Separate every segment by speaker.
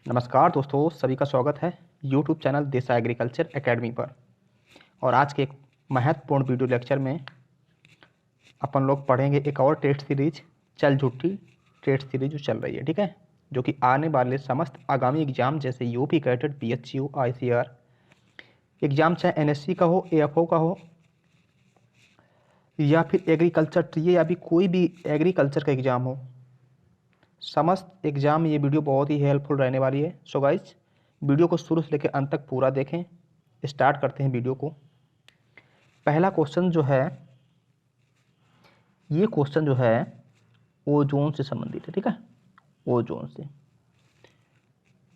Speaker 1: नमस्कार दोस्तों, सभी का स्वागत है YouTube चैनल देसा एग्रीकल्चर एकेडमी पर। और आज के एक महत्वपूर्ण वीडियो लेक्चर में अपन लोग पढ़ेंगे एक और टेस्ट सीरीज, चल झूठी टेस्ट सीरीज जो चल रही है, ठीक है, जो कि आने वाले समस्त आगामी एग्जाम जैसे UP CATET, PHU, ICR exam, चाहे NSC का हो, AFO का हो या फिर एग्रीकल्चर ट्री या भी कोई भी एग्रीकल्चर का एग्ज़ाम हो, समस्त एग्जाम में ये वीडियो बहुत ही हेल्पफुल रहने वाली है। सो गाइस, वीडियो को शुरू से लेकर अंत तक पूरा देखें। स्टार्ट करते हैं वीडियो को। पहला क्वेश्चन जो है, ये क्वेश्चन जो है ओजोन से संबंधित है, ठीक है। ओजोन से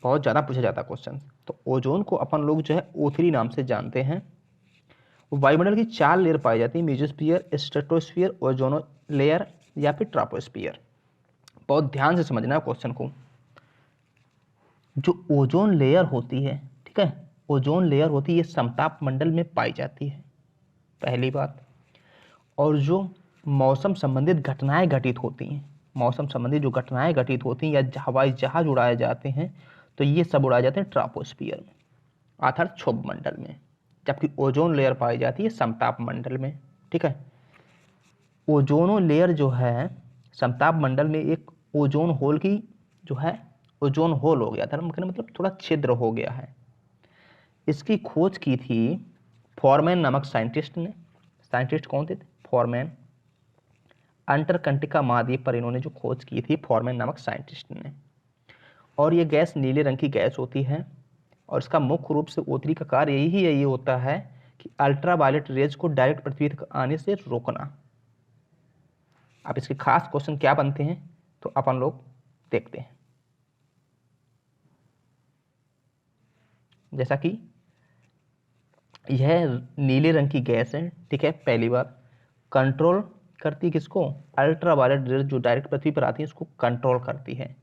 Speaker 1: बहुत ज़्यादा पूछा जाता है क्वेश्चन। तो ओजोन को अपन लोग जो है O3 नाम से जानते हैं। वायुमंडल की 4 लेयर पाई जाती है, मेसोस्फीयर, स्ट्रेटोस्फीयर, ओजोनो लेयर या फिर ट्रोपोस्फीयर। बहुत ध्यान से समझना है क्वेश्चन को। जो ओजोन लेयर होती है, ठीक है, ओजोन लेयर होती है, ये समताप मंडल में पाई जाती है, पहली बात। और जो मौसम संबंधित घटनाएं घटित होती हैं, मौसम संबंधित जो घटनाएं घटित होती हैं या हवाई जहाज उड़ाए जाते हैं, तो ये सब उड़ाए जाते हैं ट्रोपोस्फियर में, अर्थात क्षोभ मंडल में। जबकि ओजोन लेयर पाई जाती है समताप मंडल में, ठीक है। ओजोनो लेयर जो है समताप मंडल में एक ओजोन होल की जो है, ओजोन होल हो गया था, मतलब थोड़ा छिद्र हो गया है। इसकी खोज की थी फॉरमैन नामक साइंटिस्ट ने। साइंटिस्ट कौन थे? फॉरमैन। अंटार्कटिका महाद्वीप पर इन्होंने जो खोज की थी, फॉरमैन नामक साइंटिस्ट ने। और ये गैस नीले रंग की गैस होती है और इसका मुख्य रूप से O3 का कार्य यही होता है कि अल्ट्रावायलेट रेज को डायरेक्ट पृथ्वी तक आने से रोकना। अब इसके खास क्वेश्चन क्या बनते हैं तो अपन लोग देखते हैं। जैसा कि यह नीले रंग की गैस है, ठीक है, पहली बात। कंट्रोल करती किसको? अल्ट्रावायलेट रेज जो डायरेक्ट पृथ्वी पर आती है, इसको कंट्रोल करती है।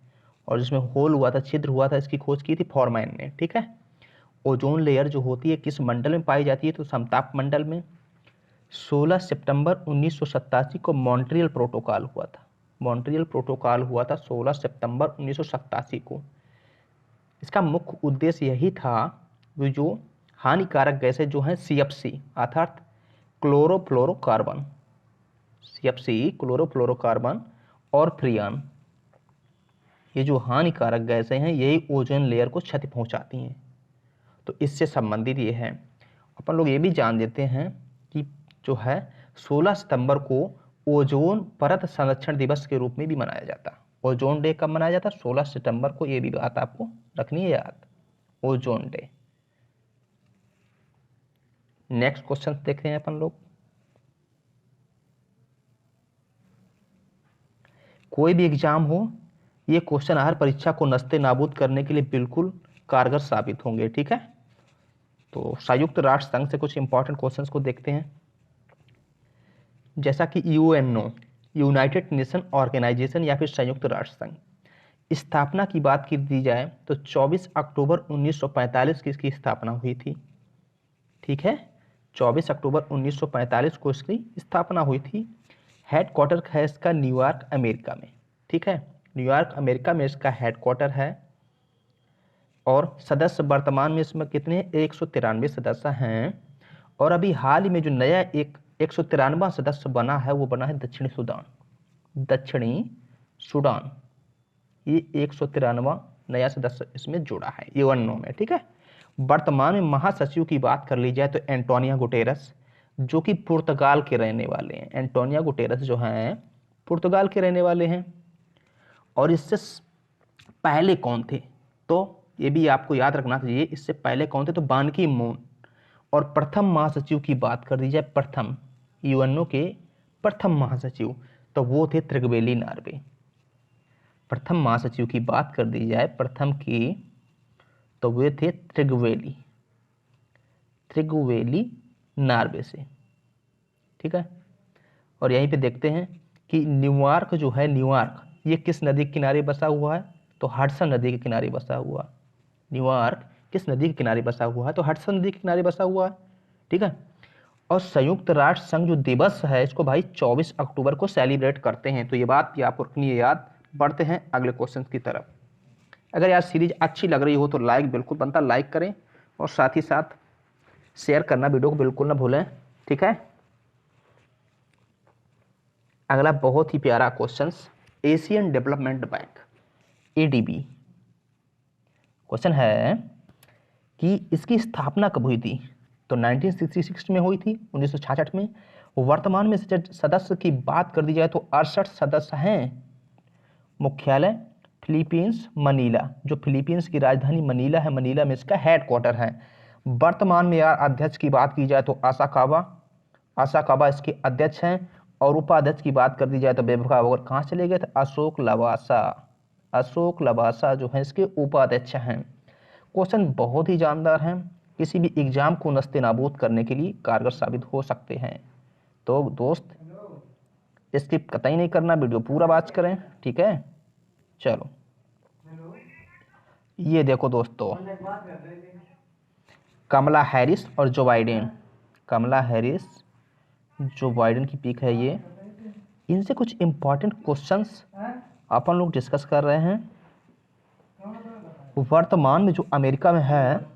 Speaker 1: और जिसमें होल हुआ था, छिद्र हुआ था, इसकी खोज की थी फॉरमैन ने, ठीक है। ओजोन लेयर जो होती है किस मंडल में पाई जाती है? तो समताप मंडल में। 16 सितंबर 1987 को मॉन्ट्रियल प्रोटोकॉल हुआ था। मॉन्ट्रियल प्रोटोकॉल हुआ था 16 सितंबर 1987 को। इसका मुख्य उद्देश्य यही था कि जो हानिकारक गैसें जो हैं CFC अर्थात क्लोरोफ्लोरोकार्बन, CFC क्लोरोफ्लोरोकार्बन और फ्रियान, ये जो हानिकारक गैसें हैं यही ओजोन लेयर को क्षति पहुंचाती हैं। तो इससे संबंधित ये है। अपन लोग ये भी जान देते हैं कि जो है 16 सितंबर को ओजोन परत संरक्षण दिवस के रूप में भी मनाया जाता है। ओजोन डे कब मनाया जाता है? 16 सितंबर को। ये भी बात आपको रखनी है याद, ओजोन डे। नेक्स्ट क्वेश्चन देखते हैं अपन लोग। कोई भी एग्जाम हो, ये क्वेश्चन हर परीक्षा को नस्ते नाबूद करने के लिए बिल्कुल कारगर साबित होंगे, ठीक है। तो संयुक्त राष्ट्र संघ से कुछ इंपॉर्टेंट क्वेश्चंस को देखते हैं। जैसा कि UNO, यूनाइटेड नेशन ऑर्गेनाइजेशन या फिर संयुक्त राष्ट्र संघ, स्थापना की बात की दी जाए तो 24 अक्टूबर 1945 की इसकी स्थापना हुई थी, ठीक है। 24 अक्टूबर 1945 को इसकी स्थापना हुई थी। हेडक्वार्टर है इसका न्यूयॉर्क, अमेरिका में, ठीक है। न्यूयॉर्क, अमेरिका में इसका हेडक्वार्टर है। और सदस्य वर्तमान में इसमें कितने? 193 सदस्य हैं। और अभी हाल ही में जो नया 193वां सदस्य बना है, वो बना है दक्षिणी सूडान। दक्षिणी सूडान, ये 193वां नया सदस्य इसमें जुड़ा है UNO में, ठीक है। वर्तमान में महासचिव की बात कर ली जाए तो एंटोनियो गुटेरस, जो कि पुर्तगाल के रहने वाले हैं। एंटोनियो गुटेरस जो हैं पुर्तगाल के रहने वाले हैं। और इससे पहले कौन थे? तो ये भी आपको याद रखना चाहिए, इससे पहले कौन थे? तो बान की मून। और प्रथम महासचिव की बात कर दी जाए, प्रथम UNO के प्रथम महासचिव, तो वो थे त्रिगवेली नार्वे। प्रथम महासचिव की बात कर दी जाए प्रथम की, तो वे थे त्रिगवेली, त्रिगवेली नार्वे से, ठीक है। और यहीं पे देखते हैं कि न्यूयॉर्क जो है, न्यूयॉर्क ये किस नदी के किनारे बसा हुआ है? तो हडसन नदी के किनारे बसा हुआ। न्यूयॉर्क किस नदी के किनारे बसा हुआ है? तो हडसन नदी के किनारे बसा हुआ है, ठीक है। और संयुक्त राष्ट्र संघ जो दिवस है, इसको भाई 24 अक्टूबर को सेलिब्रेट करते हैं। तो ये बात भी आपको रखनी है याद। बढ़ते हैं अगले क्वेश्चन की तरफ। अगर यार सीरीज अच्छी लग रही हो तो लाइक बिल्कुल बनता, लाइक करें और साथ ही साथ शेयर करना वीडियो को बिल्कुल ना भूलें, ठीक है। अगला बहुत ही प्यारा questions, Asian development bank ADB, question है कि इसकी स्थापना कब हुई थी। तो 1966 में हुई थी, 1966 में। वर्तमान में सदस्य की बात कर दी जाए तो 68 सदस्य हैं। मुख्यालय फिलीपींस मनीला, जो फिलीपींस की राजधानी मनीला है, मनीला में इसका हेडक्वार्टर है। वर्तमान में यार अध्यक्ष की बात की जाए तो आसाकावा इसके अध्यक्ष हैं। और उपाध्यक्ष की बात कर दी जाए तो बेवफा कहाँ चले गए थे, अशोक लवासा जो है इसके उपाध्यक्ष हैं। क्वेश्चन बहुत ही जानदार हैं, किसी भी एग्जाम को नस्तेनाबूद करने के लिए कारगर साबित हो सकते हैं। तो दोस्त स्किप कतई नहीं करना, वीडियो पूरा वॉच करें, ठीक है। चलो ये देखो दोस्तों, कमला हैरिस और जो बाइडेन, कमला हैरिस जो बाइडेन की पिक है ये। इनसे कुछ इंपॉर्टेंट क्वेश्चंस अपन लोग डिस्कस कर रहे हैं। वर्तमान में जो अमेरिका में है,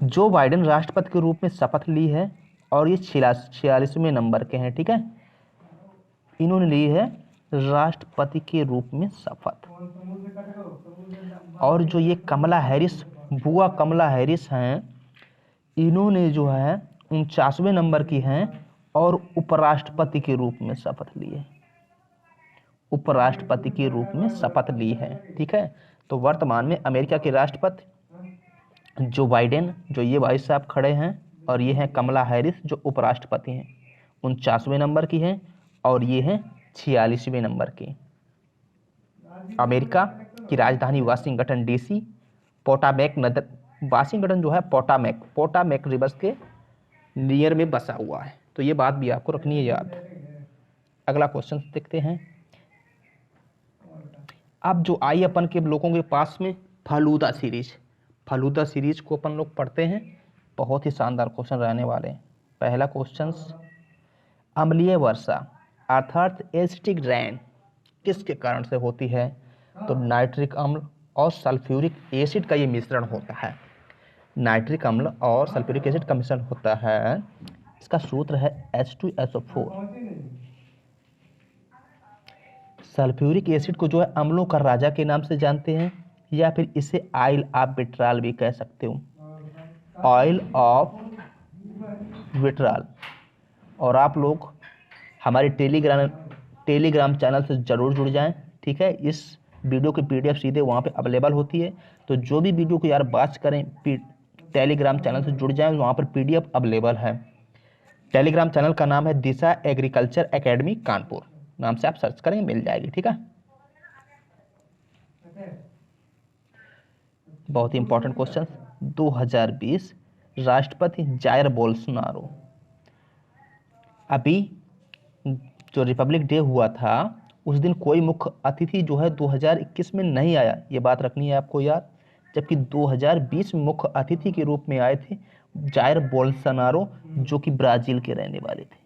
Speaker 1: जो बाइडेन राष्ट्रपति के रूप में शपथ ली है और ये 46वें नंबर के हैं, ठीक है। इन्होंने ली है राष्ट्रपति के रूप में शपथ। और जो ये कमला हैरिस, बुआ कमला हैरिस हैं, इन्होंने जो है 49वें नंबर की हैं और उपराष्ट्रपति के रूप में शपथ ली है, उपराष्ट्रपति के रूप में शपथ ली है, ठीक है। तो वर्तमान में अमेरिका के राष्ट्रपति जो बाइडेन, जो ये भाई साहब खड़े हैं, और ये हैं कमला हैरिस जो उपराष्ट्रपति हैं, 49वें नंबर की हैं और ये हैं 46वें नंबर की। अमेरिका की राजधानी वाशिंगटन डीसी, पोटामेक नगर, वाशिंगटन जो है पोटामेक रिवर के नियर में बसा हुआ है। तो ये बात भी आपको रखनी है याद। अगला क्वेश्चन देखते हैं। अब जो आई अपन के लोगों के पास में फालूदा सीरीज को अपन लोग पढ़ते हैं। बहुत ही शानदार क्वेश्चन रहने वाले हैं। पहला क्वेश्चन, अम्लीय वर्षा अर्थात एसिडिक रेन किसके कारण से होती है। तो नाइट्रिक अम्ल और सल्फ्यूरिक एसिड का ये मिश्रण होता है। नाइट्रिक अम्ल और सल्फ्यूरिक एसिड का मिश्रण होता है। इसका सूत्र है H2SO4। सल्फ्यूरिक एसिड को जो है अम्लों का राजा के नाम से जानते हैं, या फिर इसे ऑयल ऑफ विट्राल भी कह सकते हो, ऑयल ऑफ विट्राल। और आप लोग हमारे टेलीग्राम चैनल से जरूर जुड़ जाएं, ठीक है। इस वीडियो की PDF सीधे वहाँ पे अवेलेबल होती है। तो जो भी वीडियो को यार वॉच करें, टेलीग्राम चैनल से जुड़ जाएं, वहाँ पर PDF अवेलेबल है। टेलीग्राम चैनल का नाम है दिशा एग्रीकल्चर एकेडमी कानपुर, नाम से आप सर्च करें मिल जाएगी, ठीक है। बहुत ही इंपॉर्टेंट क्वेश्चन, 2020 राष्ट्रपति जायर बोल्सोनारो। अभी जो रिपब्लिक डे हुआ था उस दिन कोई मुख्य अतिथि जो है 2021 में नहीं आया, ये बात रखनी है आपको याद। जबकि 2020 में मुख्य अतिथि के रूप में आए थे जायर बोल्सोनारो, जो कि ब्राजील के रहने वाले थे।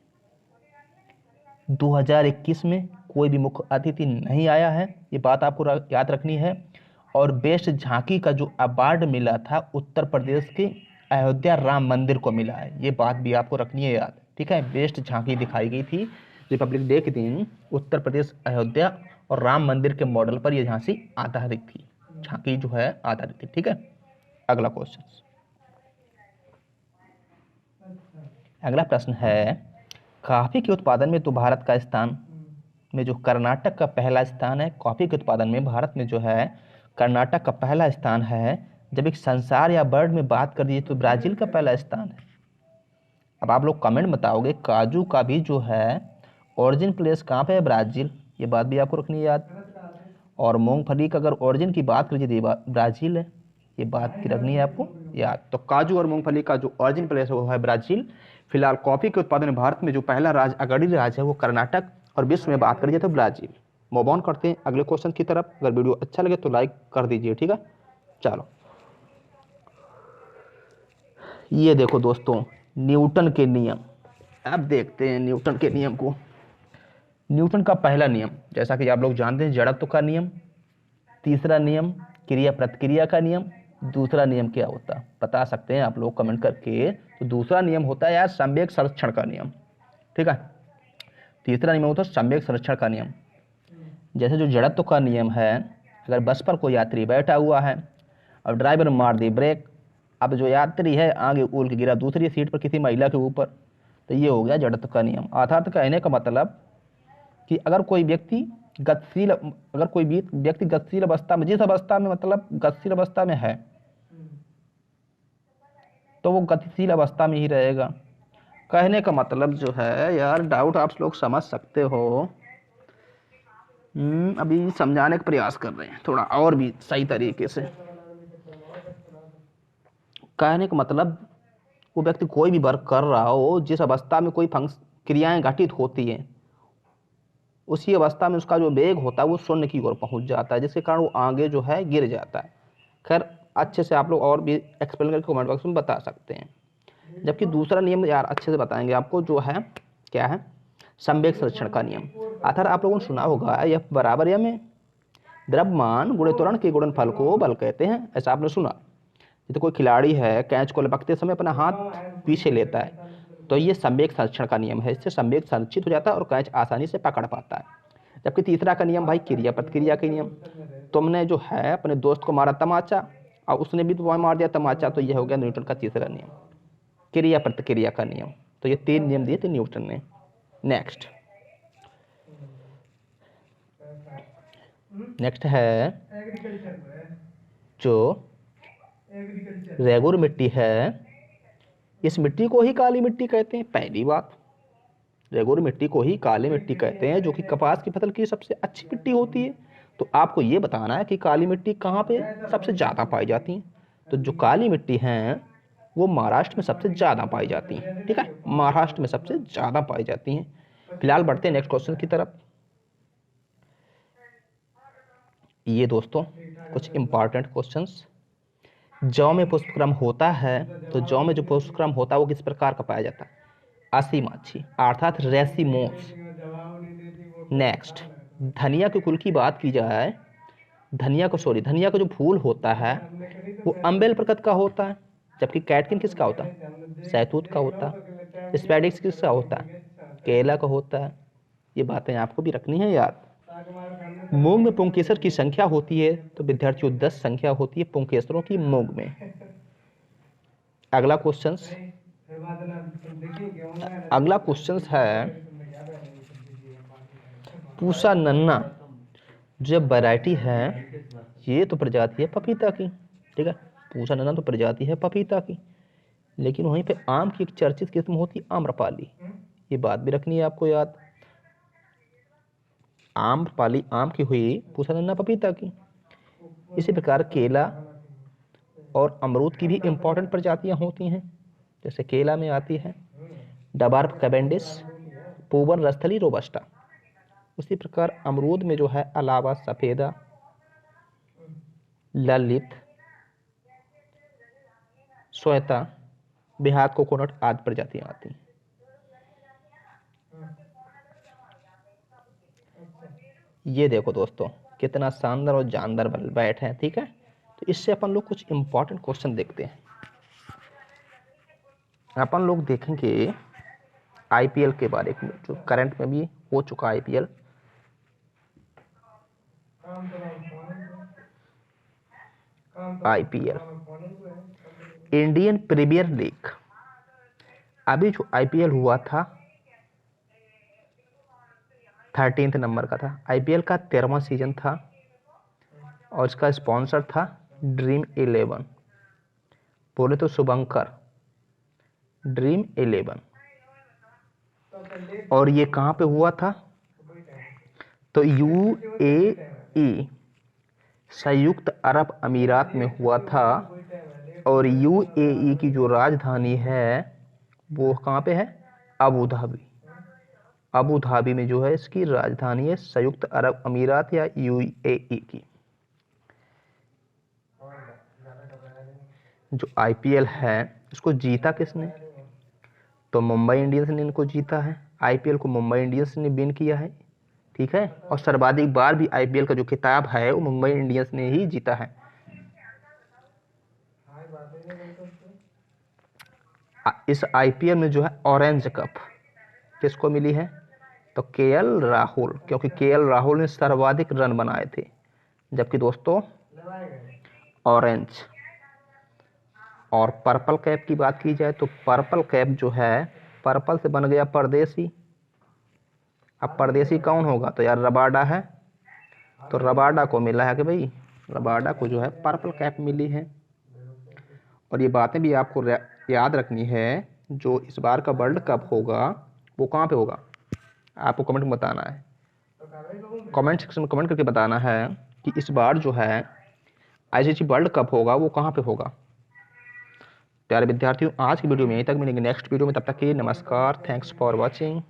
Speaker 1: 2021 में कोई भी मुख्य अतिथि नहीं आया है, ये बात आपको याद रखनी है। और बेस्ट झांकी का जो अवार्ड मिला था उत्तर प्रदेश के अयोध्या राम मंदिर को मिला है, ये बात भी आपको रखनी है याद, ठीक है। बेस्ट झांकी दिखाई गई थी रिपब्लिक डे के दिन उत्तर प्रदेश अयोध्या और राम मंदिर के मॉडल पर यह झांकी आधारित थी, झांकी जो है आधारित थी, ठीक है। अगला क्वेश्चन, अगला प्रश्न है, कॉफी के उत्पादन में तो भारत का स्थान में जो कर्नाटक का पहला स्थान है, कॉफी के उत्पादन में भारत में जो है कर्नाटक का पहला स्थान है। जब एक संसार या वर्ल्ड में बात कर दीजिए तो ब्राजील का पहला स्थान है। अब आप लोग कमेंट बताओगे, काजू का भी जो है ओरिजिन प्लेस कहाँ पे है, ब्राजील, ये बात भी आपको रखनी है याद। और मूंगफली का अगर ओरिजिन की बात करिए तो ब्राजील है, ये बात की रखनी है आपको याद। तो काजू और मूंगफली का जो ओरिजिन प्लेस है वो है ब्राजील। फिलहाल कॉफी के उत्पादन में भारत में जो पहला राज्य अग्रणी राज्य है वो कर्नाटक, और विश्व में बात करिए तो ब्राजील। मूव ऑन करते हैं अगले क्वेश्चन की तरफ। अगर वीडियो अच्छा लगे तो लाइक कर दीजिए, ठीक है। चलो ये देखो दोस्तों, न्यूटन के नियम। अब देखते हैं न्यूटन के नियम को। न्यूटन का पहला नियम, जैसा कि आप लोग जानते हैं, जड़त्व का नियम। तीसरा नियम क्रिया प्रतिक्रिया का नियम। दूसरा नियम क्या होता है बता सकते हैं आप लोग कमेंट करके। तो दूसरा नियम होता है यार संवेग संरक्षण का नियम, ठीक है। तीसरा नियम होता है संवेग संरक्षण का नियम। जैसे जो जड़त्व का नियम है, अगर बस पर कोई यात्री बैठा हुआ है और ड्राइवर मार दी ब्रेक, अब जो यात्री है आगे उल के गिरा दूसरी सीट पर किसी महिला के ऊपर, तो ये हो गया जड़त्व का नियम। अर्थात कहने का मतलब कि अगर कोई व्यक्ति गतिशील अवस्था में, जिस अवस्था में मतलब गतिशील अवस्था में है, तो वो गतिशील अवस्था में ही रहेगा। कहने का मतलब जो है यार, डाउट आप लोग समझ सकते हो। अभी समझाने का प्रयास कर रहे हैं थोड़ा और भी सही तरीके से। कहने का मतलब वो व्यक्ति कोई भी वर्क कर रहा हो, जिस अवस्था में कोई क्रियाएं घटित होती हैं, उसी अवस्था में उसका जो वेग होता है वो शून्य की ओर पहुंच जाता है, जिसके कारण वो आगे जो है गिर जाता है। खैर अच्छे से आप लोग और भी एक्सप्लेन करके कमेंट बॉक्स में बता सकते हैं। जबकि दूसरा नियम यार अच्छे से बताएंगे आपको, जो है क्या है संवेग संरक्षण का नियम। अर्थात आप लोगों ने सुना होगा यह बराबर या में द्रव्यमान गुणे त्वरण के गुणनफल को बल कहते हैं, ऐसा आपने सुना। जैसे कोई खिलाड़ी है कैच को लपकते समय अपना हाथ पीछे लेता है, तो ये संवेग संरक्षण का नियम है, इससे संवेग संरक्षित हो जाता है और कैच आसानी से पकड़ पाता है। जबकि तीसरा का नियम भाई क्रिया प्रतिक्रिया का नियम। तुमने जो है अपने दोस्त को मारा तमाचा और उसने भी तुम्हें मार दिया तमाचा, तो यह हो गया न्यूटन का तीसरा नियम, क्रिया प्रतिक्रिया का नियम। तो ये 3 नियम दिए थे न्यूटन ने। नेक्स्ट है जो रेगुर मिट्टी है, इस मिट्टी को ही काली मिट्टी कहते हैं। पहली बात, रेगुर मिट्टी को ही काली मिट्टी कहते हैं, जो कि कपास की फसल की सबसे अच्छी मिट्टी होती है। तो आपको ये बताना है कि काली मिट्टी कहाँ पे सबसे ज़्यादा पाई जाती है। तो जो काली मिट्टी हैं वो महाराष्ट्र में सबसे ज़्यादा पाई जाती हैं, ठीक है, महाराष्ट्र में सबसे ज़्यादा पाई जाती हैं। फिलहाल बढ़ते हैं नेक्स्ट क्वेश्चन की तरफ। ये दोस्तों कुछ इंपॉर्टेंट क्वेश्चंस। जौ में पुष्पक्रम होता है, तो जौ में जो पुष्पक्रम होता है वो किस प्रकार का पाया जाता है? असीमाक्षी अर्थात रेसिमोस। नेक्स्ट, धनिया के कुल की बात की जाए, धनिया का जो फूल होता है वो अम्बेल प्रकृति का होता है, जबकि कैटकिन किसका होता है? शहतूत का होता है। स्पैडिक्स किसका होता है? केला का होता है। ये बातें आपको भी रखनी है याद। मूंग में पुंकेसर की संख्या होती है, तो विद्यार्थियों 10 संख्या होती है पुंकेसरों की मूंग में। अगला क्वेश्चन है पूसा नन्ना, जो वैरायटी है ये तो प्रजाति है पपीता की, ठीक है, पूसा नन्ना तो प्रजाति है पपीता की। लेकिन वहीं पे आम की एक चर्चित किस्म होती है आम्रपाली, ये बात भी रखनी है आपको याद। आम्रपाली आम की हुई, पूसा नन्ना पपीता की। इसी प्रकार केला और अमरूद की भी इंपॉर्टेंट प्रजातियां होती हैं। जैसे केला में आती है डबार्प कैवेंडिश, पूवन रस्थली रोबस्टा। उसी प्रकार अमरूद में जो है अलावा सफेदा, ललित, श्वेता, बिहार कोकोनट आदि प्रजातियां आती हैं। ये देखो दोस्तों कितना शानदार और जानदार बैठ है, ठीक है। तो इससे अपन लोग कुछ इंपॉर्टेंट क्वेश्चन देखते हैं। अपन लोग देखेंगे आईपीएल के बारे में, जो करंट में भी हो चुका आईपीएल। इंडियन प्रीमियर लीग, अभी जो आईपीएल हुआ था 13th नंबर का था। आईपीएल का 13वां सीजन था और इसका स्पॉन्सर था ड्रीम 11, बोले तो शुभंकर, ड्रीम 11। और ये कहाँ पे हुआ था? तो यूएई, संयुक्त अरब अमीरात में हुआ था। और यूएई की जो राजधानी है वो कहाँ पे है? Abu Dhabi. अबू धाबी में जो है इसकी राजधानी है, संयुक्त अरब अमीरात या यूएई की। जो आईपीएल है इसको जीता किसने? तो मुंबई इंडियंस ने इनको जीता है। आईपीएल को मुंबई इंडियंस ने विन किया है, ठीक है। और सर्वाधिक बार भी आईपीएल का जो खिताब है वो मुंबई इंडियंस ने ही जीता है। इस आईपीएल में जो है ऑरेंज कप किसको मिली है? तो केएल राहुल, क्योंकि केएल राहुल ने सर्वाधिक रन बनाए थे। जबकि दोस्तों ऑरेंज और पर्पल कैप की बात की जाए तो पर्पल कैप जो है, पर्पल से बन गया परदेसी। अब परदेसी कौन होगा? तो यार रबाडा है। तो रबाडा को मिला है कि भाई रबाडा को जो है पर्पल कैप मिली है। और ये बातें भी आपको याद रखनी है, जो इस बार का वर्ल्ड कप होगा वो कहाँ पे होगा, आपको कमेंट में बताना है। कमेंट सेक्शन में कमेंट करके बताना है कि इस बार जो है आईसीसी वर्ल्ड कप होगा वो कहाँ पे होगा। प्यारे विद्यार्थियों, आज की वीडियो में यहीं तक मिलेंगे नेक्स्ट वीडियो में। तब तक के लिए नमस्कार, थैंक्स फॉर वॉचिंग।